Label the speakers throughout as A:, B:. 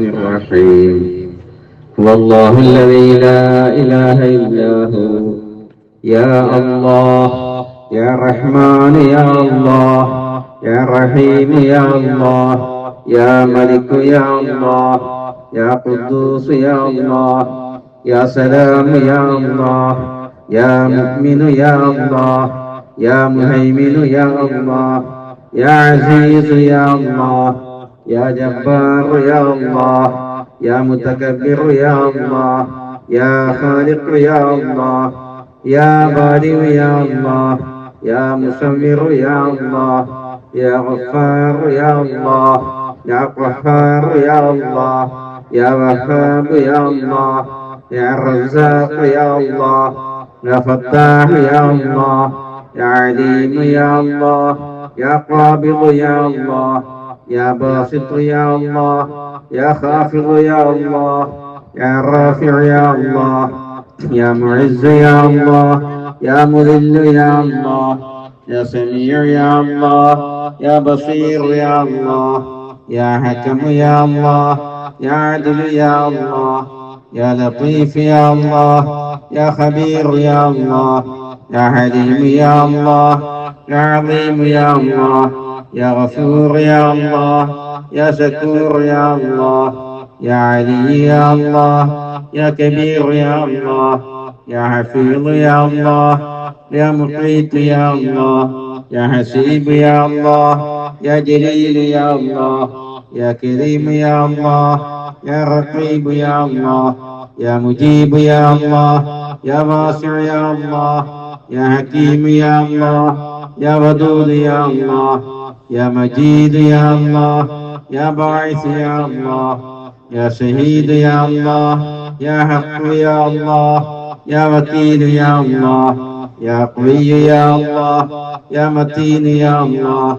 A: الرحمن الرحيم. هو الله الذي لا إله إلا هو. يا الله يا رحمن يا الله يا رحيم يا الله يا ملك يا الله يا قدوس يا الله يا سلام يا الله يا مؤمن يا الله يا مهيمن يا الله يا عزيز يا الله يا جبار يا الله يا متكبر يا الله يا خالق يا الله يا بارئ يا الله يا مصور يا الله يا غفار يا الله يا قهار يا الله يا وهاب يا الله يا رزاق يا الله يا فتاح يا الله يا عليم يا الله يا قابض يا الله يا باسط يا الله يا خافض يا الله يا رافع يا الله يا معز يا الله يا مذل يا الله يا سميع يا الله يا بصير يا الله يا حكم يا الله يا عدل يا الله يا لطيف يا الله يا خبير يا الله يا حليم يا الله يا عظيم يا الله يا غفور يا الله يا شكور يا الله يا علي يا الله يا كبير يا الله يا حفيظ يا الله يا مقيت يا الله يا حسيب يا الله يا جليل يا الله يا كريم يا الله يا رقيب يا الله يا مجيب يا الله يا واسع يا الله يا حكيم يا الله يا ودود يا الله يا مجيد يا الله يا باعث يا الله يا شهيد يا الله يا حق يا الله يا وكيل يا الله يا قوي يا الله يا متين يا الله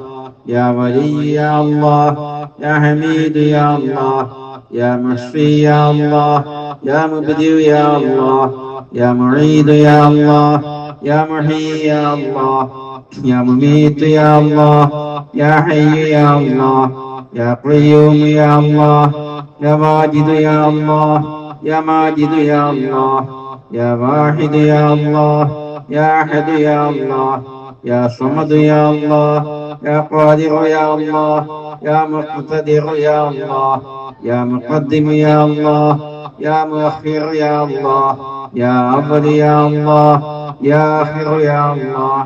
A: يا ولي يا الله يا حميد يا الله يا مشفي يا الله يا مبدئ يا الله يا معيد يا الله يا محيي يا الله يا مميت يا الله يا حي يا الله يا قيوم يا الله يا واجد يا الله يا ماجد يا الله يا واحد يا الله يا أحد يا الله يا صمد يا الله يا قادر يا الله يا مقتدر يا الله يا مقدم يا الله يا مؤخر يا الله يا أول يا الله يا آخر يا الله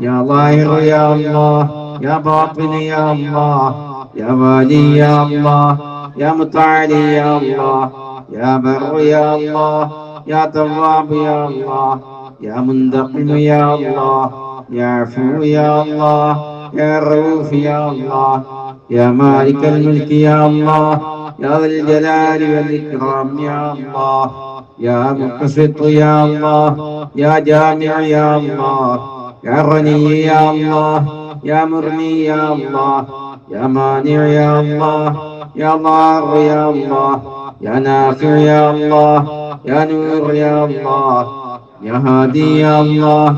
A: يا ظاهر يا الله يا باطن يا الله يا والي يا الله يا متعالي يا الله يا بر يا الله يا تواب يا الله يا منتقم يا الله يا عفو يا الله يا رؤوف يا الله يا مالك الملك يا الله يا ذا الجلال والإكرام يا الله يا مقسط يا الله يا جامع يا الله يا غني يا الله يا مرني يا الله يا مانع يا الله يا ضار يا الله يا نافع يا الله يا نور يا الله يا هادي يا الله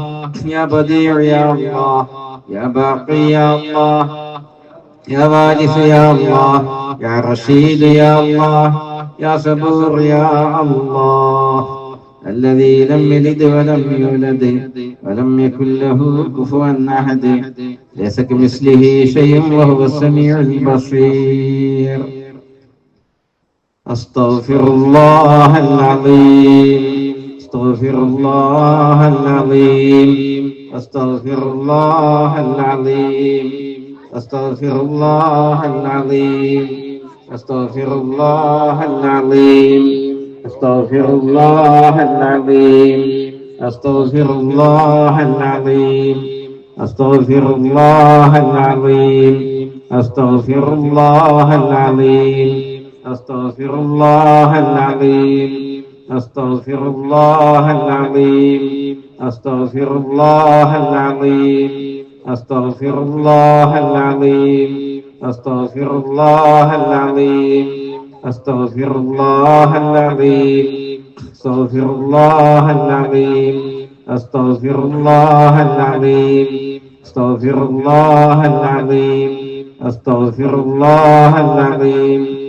A: يا بديع يا الله يا باقي يا الله يا وارث يا الله يا رشيد يا الله يا صبور يا الله الذي لم يلد ولم يولد ولم يكن له كفوا أحد ليس كمثله شيء وهو السميع البصير. أستغفر الله العظيم أستغفر الله العظيم أستغفر الله العظيم أستغفر الله العظيم أستغفر الله العظيم أستغفر الله العظيم أستغفر الله العظيم أستغفر الله العظيم أستغفر الله العظيم أستغفر الله العظيم أستغفر الله العظيم أستغفر الله العظيم أستغفر الله العظيم أستغفر الله العظيم أستغفر الله العظيم أستغفر الله العظيم أستغفر الله العظيم أستغفر الله العظيم أستغفر الله العظيم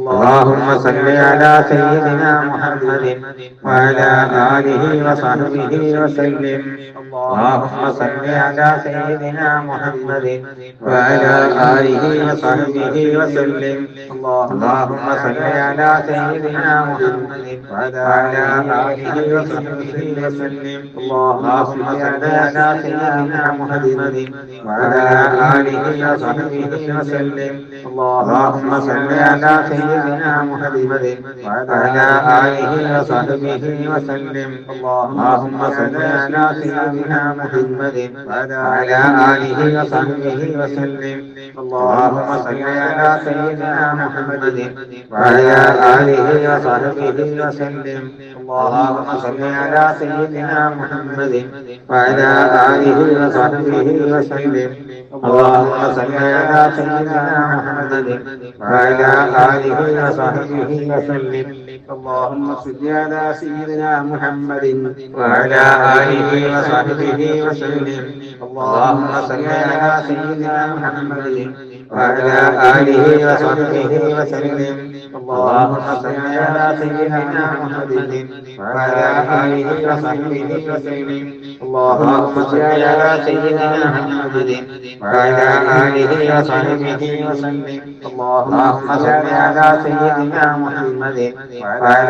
B: اللهم صل على سيدنا محمد وعلى آله وصحبه وسلم. اللهم صل على سيدنا محمد وعلى آله وصحبه وسلم. اللهم صل على سيدنا محمد وعلى آله وصحبه وسلم. اللهم صل على سيدنا محمد وعلى آله وصحبه وسلم. اللهم صل على سيدنا محمد وعلى آله وصحبه وسلم. اللهم صل على سيدنا محمد وعلى آله وصحبه وسلم. اللهم صل على سيدنا محمد وعلى آله وصحبه وسلم. اللهم صل على سيدنا محمد وعلى آله وصحبه وسلم. اللهم صل على سيدنا محمد وعلى آله وصحبه وسلم. اللهم صل على سيدنا محمد وعلى آله وصحبه وسلم. اللهم صل على سيدنا محمد وعلى آله وصحبه وسلم. اللهم صل على سيدنا محمد وعلى آله وصحبه وسلم. اللهم صل على سيدنا محمد وعلى آله وصحبه وسلم. اللهم صل على سيدنا محمد وعلى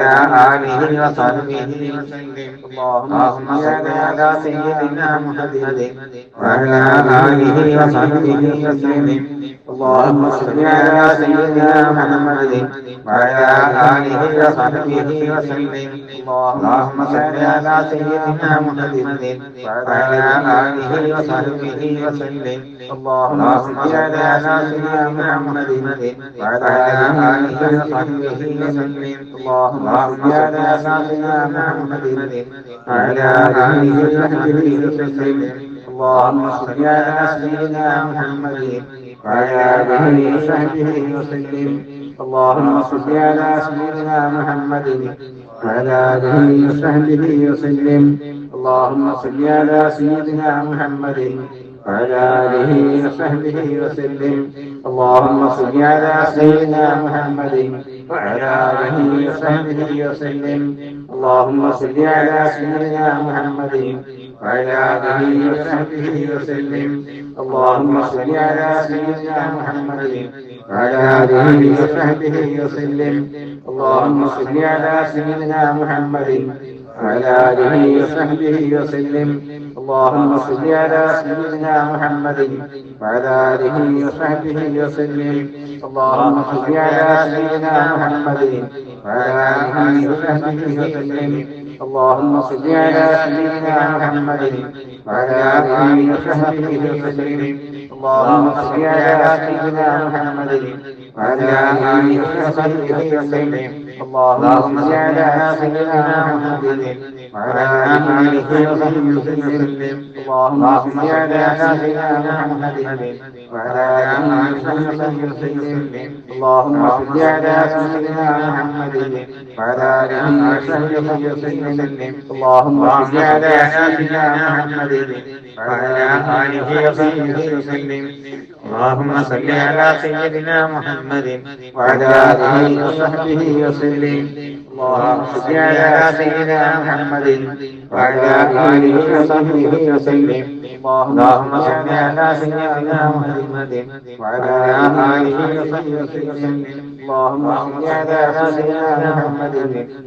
B: آله وصحبه وسلم. اللهم صل على سيدنا محمد وعلى آله وصحبه وسلم. اللهم صل على سيدنا محمد وعلى آله وصحبه وسلم. اللهم صل على سيدنا محمد وعلى آله وصحبه وسلم. اللهم صل على سيدنا محمد وعلى آله وصحبه وسلم. اللهم صل على سيدنا محمد وعلى آله وصحبه وسلم. اللهم صل على سيدنا محمد وعلى آله وصحبه وسلم. اللهم صل على سيدنا محمد وعلى آله وصحبه وسلم. اللهم صل على سيدنا محمد وعلى آله وصحبه وسلم. اللهم صل على سيدنا محمد وعلى آله وصحبه وسلم. اللهم صل على سيدنا محمد وعلى آله وصحبه وسلم. اللهم صل على سيدنا محمد وعلى آله وصحبه وسلم. اللهم صل على سيدنا محمد وعلى آله وصحبه وسلم. اللهم صل على سيدنا محمد وعلى آله وصحبه وسلم. اللهم صل على سيدنا محمد وعلى آله وصحبه وسلم. اللهم صل على سيدنا محمد وعلى آله وصحبه وسلم. اللهم صل على سيدنا محمد وعلى آله وصحبه وسلم. اللهم صل على سيدنا محمد وعلى آله وصحبه وسلم. اللهم صل على سيدنا محمد وعلى آله وصحبه وسلم. اللهم صل على سيدنا محمد وعلى آله وصحبه وسلم. اللهم صل على سيدنا محمد وعلى آله وصحبه وسلم. اللهم صل على سيدنا محمد وعلى آله وصحبه وسلم. اللهم صل على سيدنا محمد وعلى آله وصحبه وسلم. اللهم صل على سيدنا محمد وعلى آله وصحبه وسلم. اللهم صل على سيدنا محمد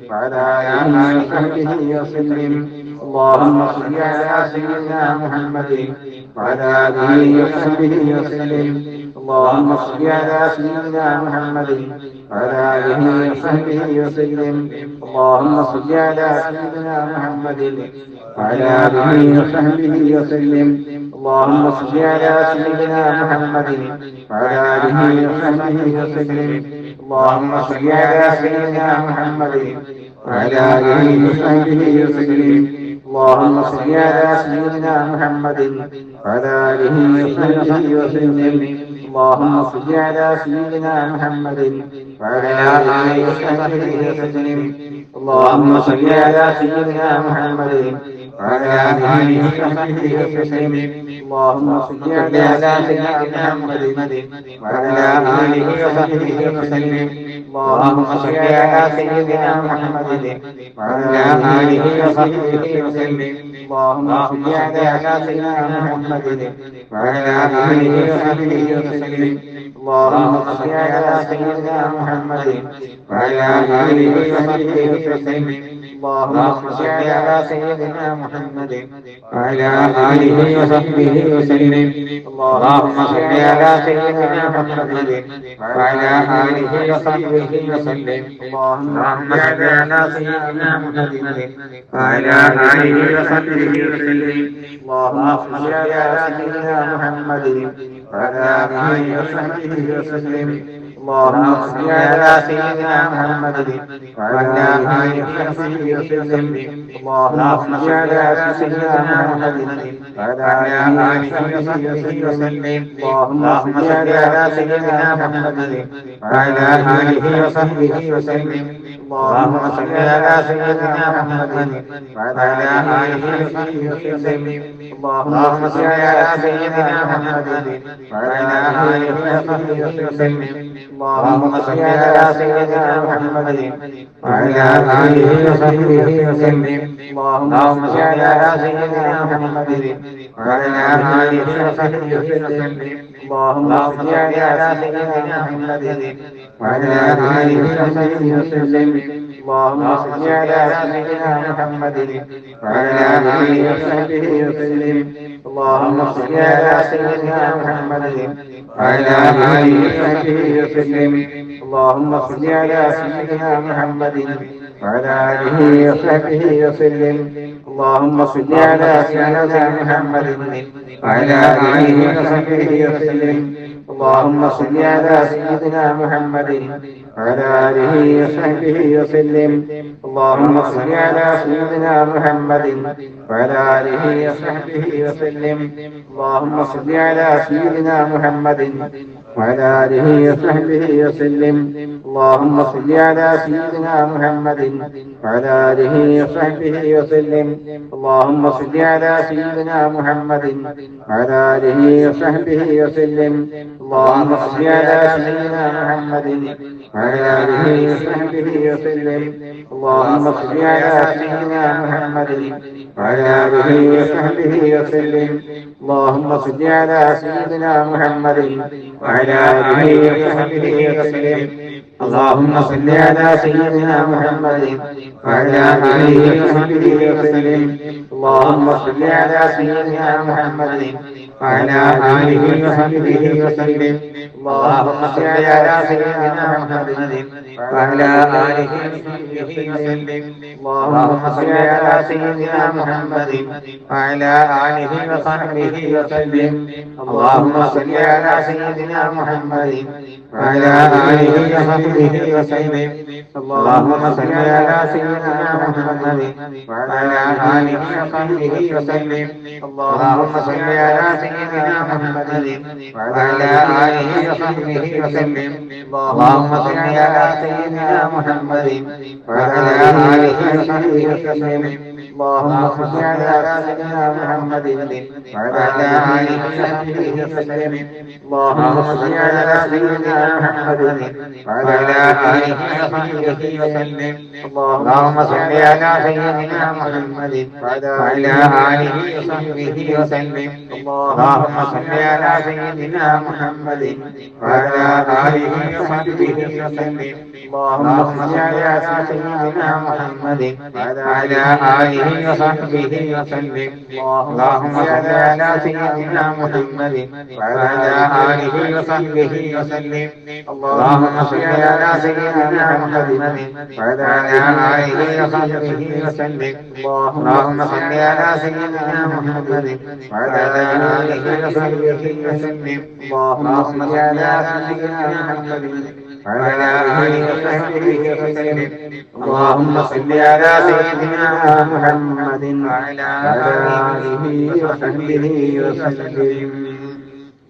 B: وعلى آله وصحبه وسلم. اللهم صل على سيدنا محمد وعلى آله وصحبه وسلم. اللهم صل على سيدنا محمد وعلى آله وصحبه وسلم. اللهم صل على سيدنا محمد وعلى آله وصحبه وسلم. اللهم صل على سيدنا محمد وعلى آله وصحبه وسلم. اللهم صل على سيدنا محمد وعلى آله وصحبه وسلم. اللهم صل على سيدنا محمد وعلى آله وصحبه وسلم. اللهم صل على سيدنا محمد وعلى آله وصحبه وسلم. اللهم صل على سيدنا محمد وعلى آله وصحبه وسلم. اللهم صل على سيدنا محمد وعلى آله وصحبه وسلم. اللهم صل على سيدنا محمد وعلى آله وصحبه وسلم. اللهم صل على سيدنا محمد وعلى آله وصحبه وسلم. اللهم صل على سيدنا محمد وعلى آله وصحبه وسلم. اللهم صل على سيدنا محمد وعلى آله وصحبه وسلم. اللهم صل على سيدنا محمد وعلى آله وصحبه وسلم. اللهم صل على سيدنا محمد وعلى آله وصحبه وسلم. اللهم صل على سيدنا محمد وعلى آله وصحبه وسلم. اللهم صل على سيدنا محمد وعلى آله وصحبه وسلم. اللهم صل على سيدنا محمد وعلى آله وصحبه وسلم. اللهم صل على سيدنا محمد وعلى آله وصحبه وسلم. اللهم صل على سيدنا محمد وعلى آله وصحبه وسلم. اللهم صل على سيدنا محمد وعلى آله وصحبه وسلم. اللهم صل على سيدنا محمد وعلى آله وصحبه وسلم. اللهم صل على سيدنا محمد وعلى آله وصحبه وسلم. اللهم صل على سيدنا محمد وعلى آله وصحبه وسلم. اللهم صل على سيدنا محمد وعلى آله وصحبه وسلم. اللهم صل على سيدنا محمد وعلى آله وصحبه وسلم. اللهم صل على سيدنا محمد وعلى آله وصحبه وسلم. اللهم صل على سيدنا محمد وعلى آله وصحبه وسلم. اللهم صل على سيدنا محمد وعلى آله وصحبه وسلم. اللهم صل على سيدنا محمد وعلى آله وصحبه وسلم. اللهم صل على سيدنا محمد وعلى آله وصحبه وسلم. اللهم صل على سيدنا محمد وعلى آله وصحبه وسلم. اللهم صل على سيدنا محمد وعلى آله وصحبه وسلم. اللهم صل على سيدنا محمد وعلى آله وصحبه وسلم. اللهم صل على سيدنا محمد وعلى آله وصحبه وسلم. اللهم صل على سيدنا محمد وعلى آله وصحبه وسلم. اللهم صل على سيدنا محمد وعلى آله وصحبه وسلم. اللهم صل على سيدنا محمد وعلى آله وصحبه وسلم. اللهم صل على سيدنا محمد وعلى آله وصحبه وسلم. اللهم صل على سيدنا محمد وعلى آله وصحبه وسلم. اللهم صل على سيدنا محمد وعلى آله وصحبه وسلم. اللهم صل على سيدنا محمد وعلى آله وصحبه وسلم. اللهم صل على سيدنا محمد وعلى آله وصحبه وسلم. اللهم صل على سيدنا محمد وعلى آله وصحبه وسلم. اللهم صل على سيدنا محمد وعلى آله وصحبه وسلم. اللهم صل على سيدنا محمد وعلى آله وصحبه وسلم. اللهم صل على سيدنا محمد وعلى آله وصحبه وسلم. اللهم صل على سيدنا محمد وعلى آله وصحبه وسلم. اللهم صل على سيدنا محمد وعلى آله وصحبه وسلم. اللهم صل على سيدنا محمد وعلى آله وصحبه وسلم. اللهم صل على سيدنا محمد وعلى آله وصحبه وسلم. اللهم صل على سيدنا محمد وعلى آله وصحبه وسلم. اللهم صل على سيدنا محمد وعلى آله وصحبه وسلم. اللهم صل على سيدنا محمد وعلى آله وصحبه وسلم.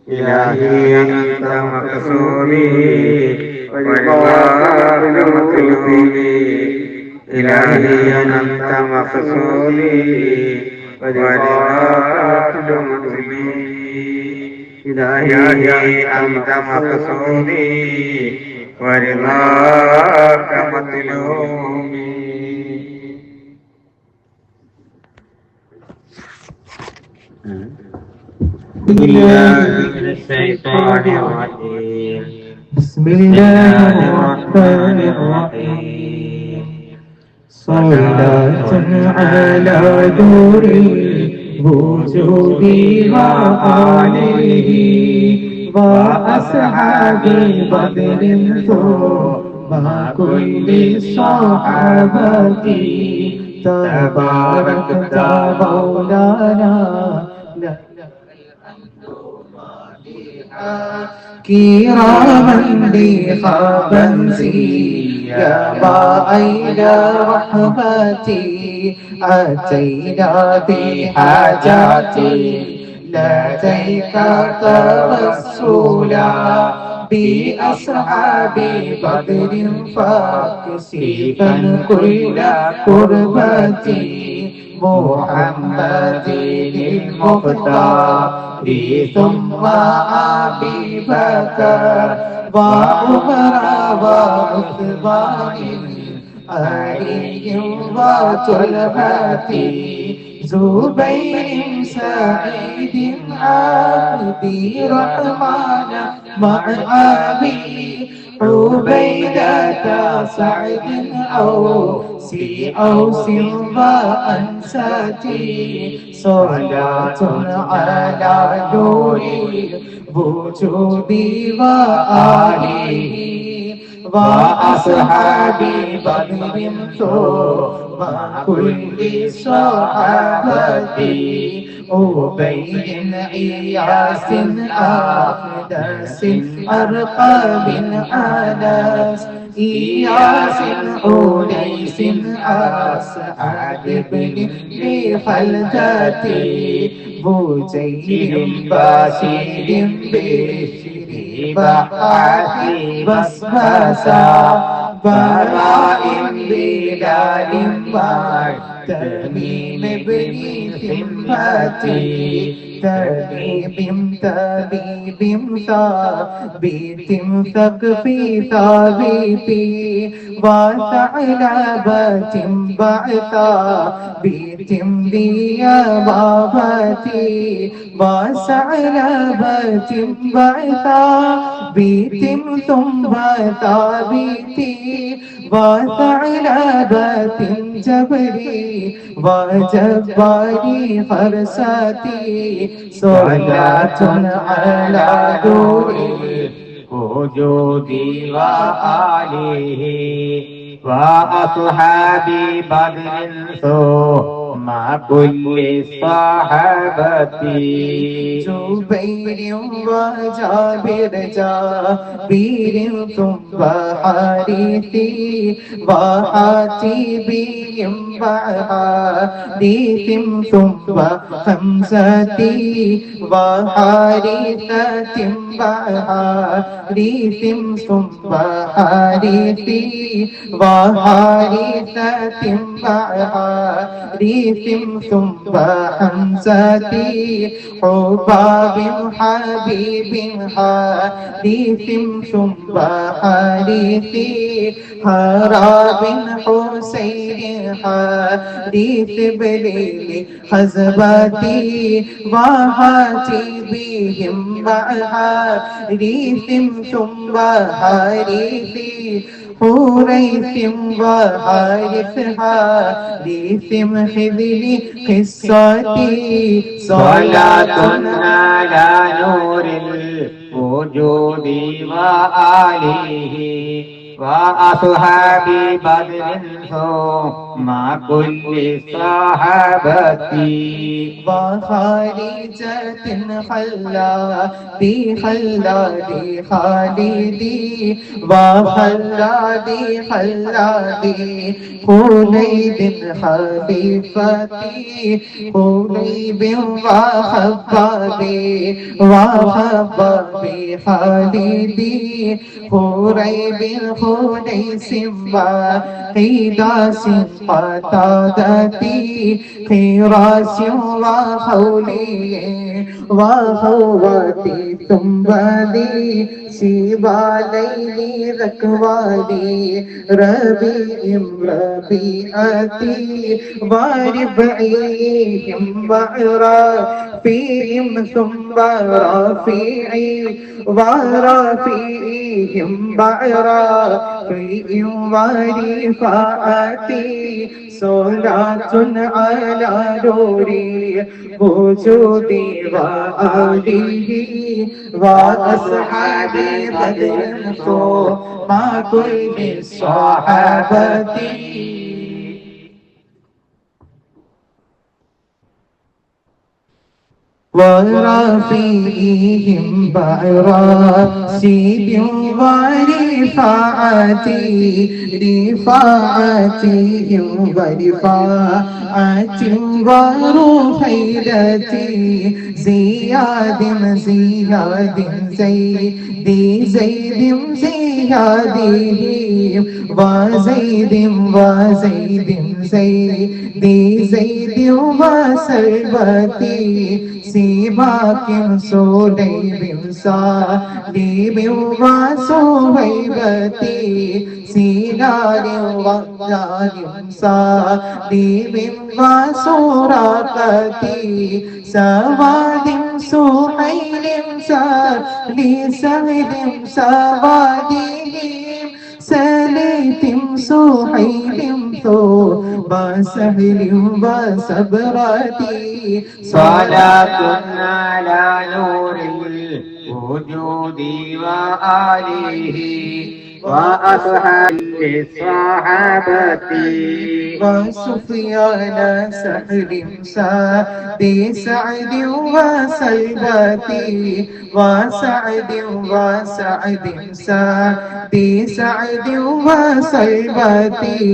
B: إلهي أنت مقصودي والباطل مطلوبي. إلهي أنت مقصودي والباطل مطلوبي. إلهي أنت مقصودي ورضاك مطلوبي. بالله من الشيطان الرجيم.
C: بسم الله الرحمن الرحيم. صلاة على نور الوجود وآله وأصحاب بدر ثم كل الصحابة تباركت مولانا كراما لخابا سيما أين رحمتي أتينا بحاجاتي لديك توسلا بأصحاب بدر فاكسفا كل قربتي محمد المختار ثم أبي بكر وعمر وعثمان علي وطلحة زبير سعيد عبد الرحمن مع أبي عبيدة سعد أوس وأنستي صلاة على نور الوجود وآله وأصحاب بدر ثم كل صحابة أبي إياس أقدس أرقام أنس إياس أنيس أسعد بن خلدتي بوزير باشر بشر بحاث بسبسا براء بلال تميم بن ثمتي تبيب ثابت ثقفي ثابتي وثعلبة بعثا بيت بياباتي وثعلبة بعثا بيت ثم ثابتي وثعلبة جبري وجباري فرساتي صلاة على نور الوجود وآله وأصحاب بدر ثم كل الصحابة زبير وجابر جابر ثم حارثي وحاتبي وحارث ثم خمستي وحارثة وحارث ثم حارثي وحارثة وحارث ثم حمزتي حباب حبيب حارث ثم حارثي حراب حسين حارث بليل حزبتي وحاتبهم مع حارث ثم حارثي حوريث وحارث حارث خذلي قصتي صلاة على نور الوجود وآله وأصحاب بدر ثم كل صحابة وخارجة خلادي خلادي خالدي وخلادي خلادي خليد خليفتي خليب وخبابي وخبابي خالدي خريب خنيس وقيداس قتادتي خراس وخولي وخواتي ثم لي شبالي ذكوالي ربيع ربيعتي وربعيهم ورافيهم ثم رافعي ورافيهم ورافعي ورفعتي صلاة على نوري وجودي وآله وأصحابي بدر مع كل الصحابة ورافيهم براسيد ورفاعتي رفاعتهم ورفاعة ورفيدتي زياد زياد زيد زيد زيادهم وزيد وزيد زيد زيد وسلبتي سيباك سليم سالم وسهيبتي سينار وجال سالم وسراقتي سواد سهيل سالي سهل سوادهم سليت سهيل ثوب سهل وسبرتي
B: صلاة على نور الوجود وآله وأصحاب الصحابة
C: وسفيان سهل سعد سعد وسلبتي وسعد وسعد سعد سعد وسلبتي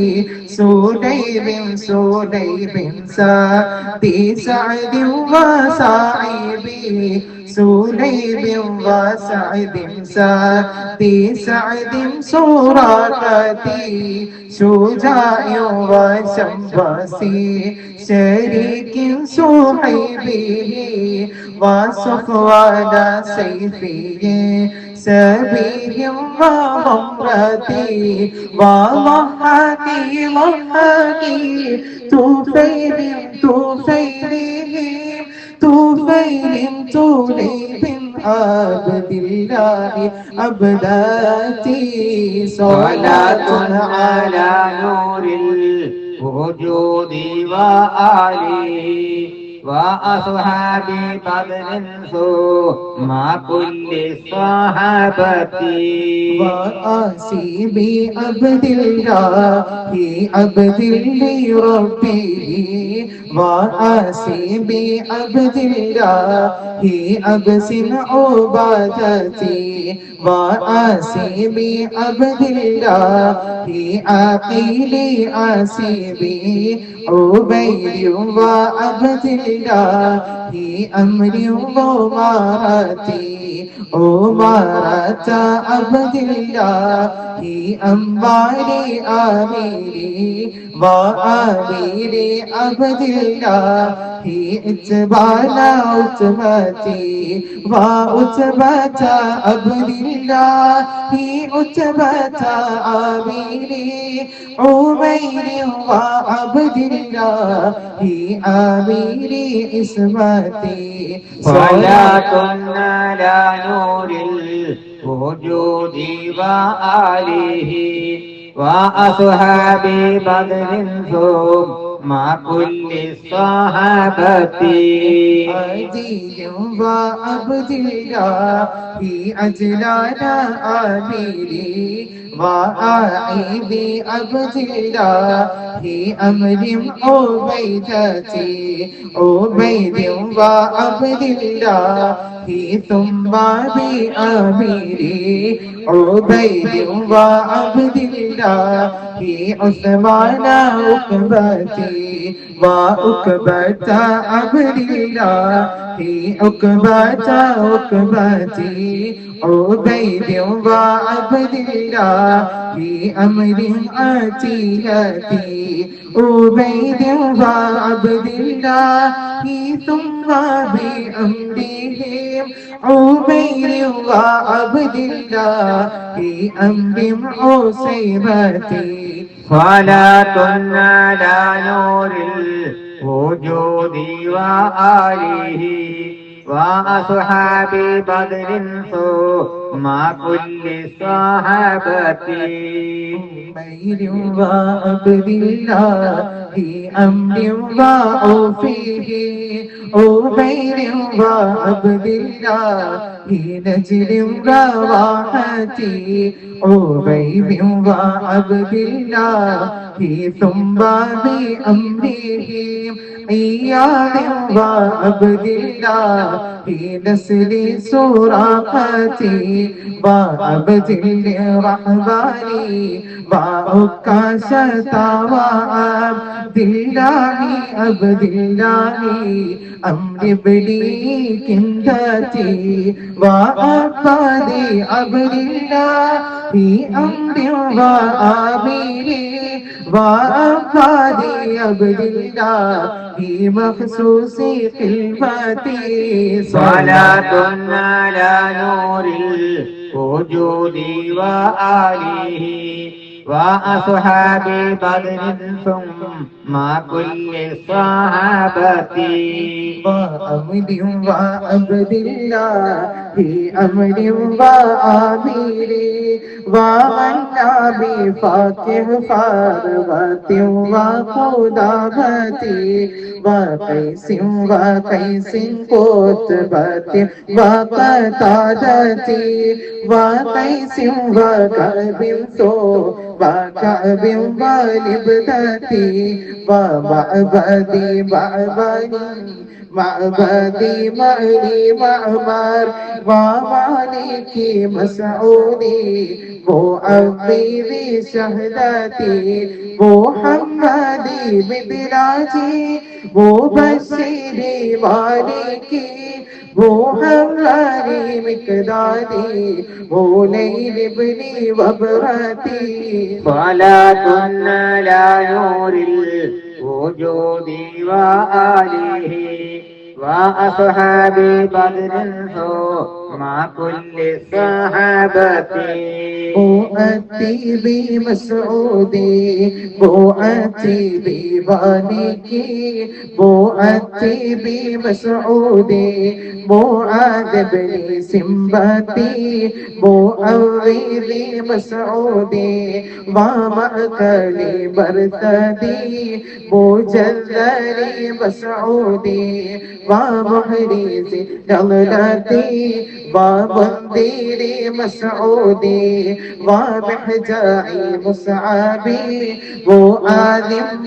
C: سليم سليم سعد سعد وسعيبي سليم وسعد سعد سعد سراقتي شجاع وشمباسي شريك صحيبه وصفوان سيفه سبيه وغمرتي وضحكي ضحكي طفيل طفيلهم طفيل طليب عبد الله عبداتي
B: صلاة على نور الوجود وآله وأصحاب بدر ثم كل الصحابة
C: وآسي بعبد الله عبد لربه وآسي بعبد الله أبس عبادتي وآسي بعبد الله عقيل آسيبي عبيد وعبد الله أمر ومارتي أمارة عبد الله أنباري آميري وآمير عبد الله اتبانا أتباتي وأتبات عبد الله أتبات آميري عمير وعبد الله آميري اسمتي
B: صلاة على نور الوجود وآله وأصحاب بدر ثم كل الصحابة
C: عزيز وعبد الله أجلانا آميري وآعي بعبد الله أمر عبيدتي عبيد وعبد الله ثم بأميري عبيد وعبد الله عثمان عقبتي وعقبة عبد الله عقبة عقبتي عبيد وعبد الله أمر آتيتي عبيد وعبد الله ثم ثم بأمرهم عبير وعبد الله في أمر عصيبة
B: صلاة على نور الوجود وآله وأصحاب بدر ثم كل الصحابة
C: عبير وعبد الله في أمر وعوفه عبير وعبد الله في نجل رواحتي عبيد وعبد الله في ثم بأمرهم عياذ وعبد الله في نسل سراقتي وعبد الرحمن وعكاشة وعبد الله عبد الله أمر بني كندتي وعبادي عبد الله في أمر وآمري وعبادي عبد الله في مخصوص خلفتي
B: صلاة على نور الوجود وآله وأصحاب بدر ثم كل الصحابة
C: وأمر وعبد الله في أمر وآمري ومن بفاكه فاروة وقدامتي وقيس قتبة وقتادتي وقيس وكعب وكعب ولبدتي ومعبدي معبدي معلي معمر ومالكي مسعودي معبدي شهدتي محمدي بدراجي مبشري مالكي محمدي مقدادي مولين ابني وبرتي
B: صلاة على نور الوجود وآله وأصحاب بدر ثم كل الصحابة
C: مؤتي بمسعودي مؤتي بمالكي مؤتي بمسعودي معاذ بن سنبتي مؤوذي مسعودي ومأكلي مرتدي مجذري مسعودي ومحرزي نغلتي ومنذري مسعودي ومحجاعي مصعبي مؤذن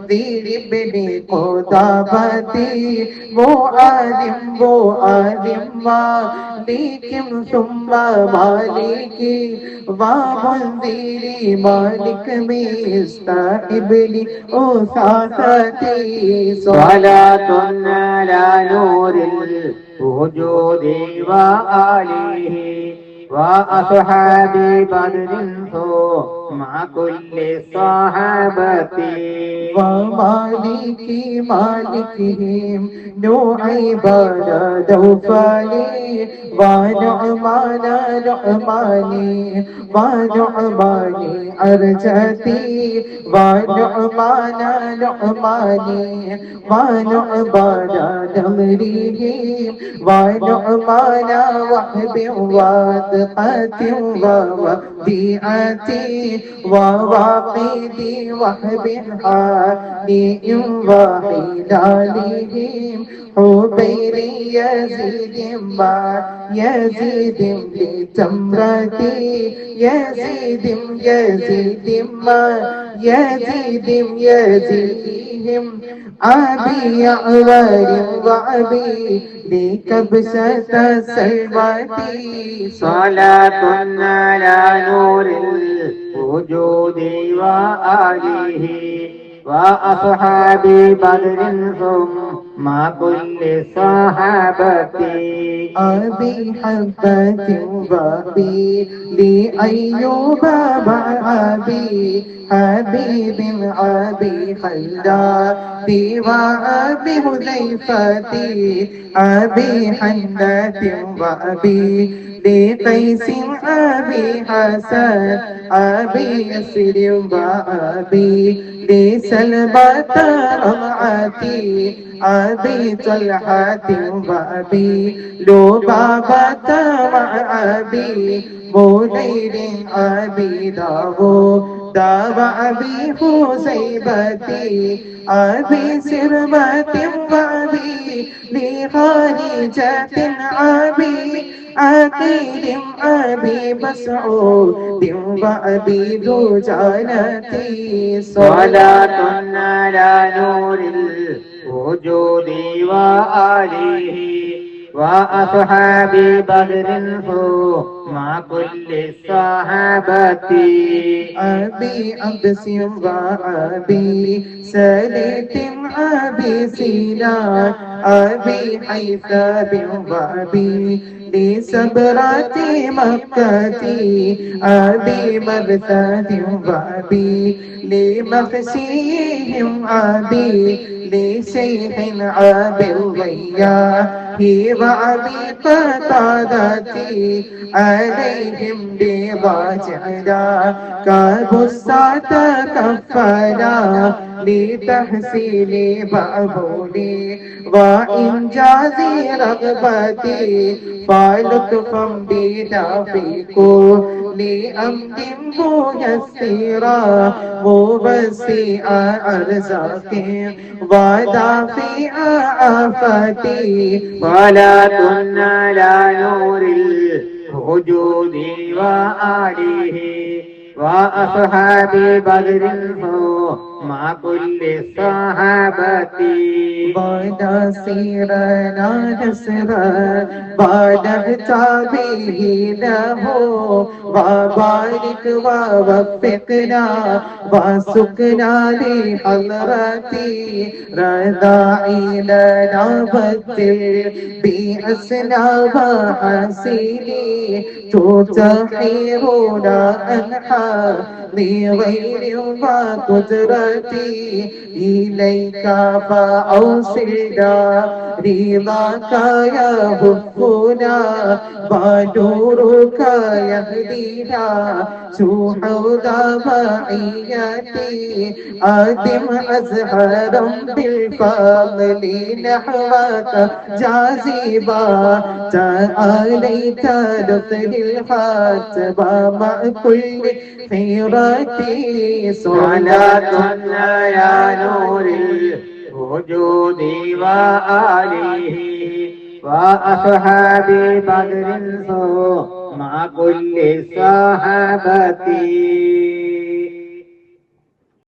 C: ذي ابن قدامتي مؤذن مالك ثم مالكي ومنذري مالك مستائب لي أثاثتي
B: صلاة على نور الوجود وآله وأصحاب بدر مع كل الصحابة
C: ومالكي مالكهم نعيبان دوفاني ونعمان نعماني ونعماني أرجتي ونعمان نعماني ونعمان نمرهم ونعمان وحب وثقة ووديعتي وواقدي وحب حالي وحلالهم حبير يزيد ما يزيد لتمرتي يزيد ما يزيدهم أبي يعور وأبي لكبسة سلوتي
B: صلاة على نور الوجود وآله وأصحاب بدر ثم كل الصحابة
C: أبي حبة وأبي لأيوب وأبي حبيب أبي خلاد وأبي حذيفة أبي حنة وأبي لقيس أبي حسن أبي يسر وأبي لسلمة رضعتي أبي طلحة وأبي لبابة وأبي منير أبي داود وأبي حسيبة أبي سرمة وأبي لخارجة أبي عقيل أبي مسعود وأبي دجانة
B: صلاة على نور الوجود وآله وأصحاب بدر مع كل الصحابة
C: أبي أبس وأبي سليت أبي سينا أبي حيثاب وأبي لسبرة مكة أبي مرثد وأبي لمخشيهم أبي لشيخ أبي الغياه وأبي قتادتي عليهم بضاجعنا كبسات كفنا لتحسين مأمولي وإنجاز رغبتي فلطفا بنا في كل أمر ميسرا مبسئ أرزاق ودافئ آفاتي
B: صلاة على نور الوجود وآله وأصحاب بدر مع كل الصحابة
C: ونصيرنا نصرا ونهتى به له وبارك ووفقنا وسقنا لحضرتي رضاعيننا بدل بأسنا وحسيني تطهرنا أنحى بغير وقدرتي إليك فأوصلنا رضاك يهفنا ونورك يهدينا سحود معيتي أدم أزهرا بالفضل نحوك جاذبا تعاليت نطل الحاتب مع كل خيرتي
B: صلاة على نور الوجود وآله وأصحاب بدر مع كل الصحابة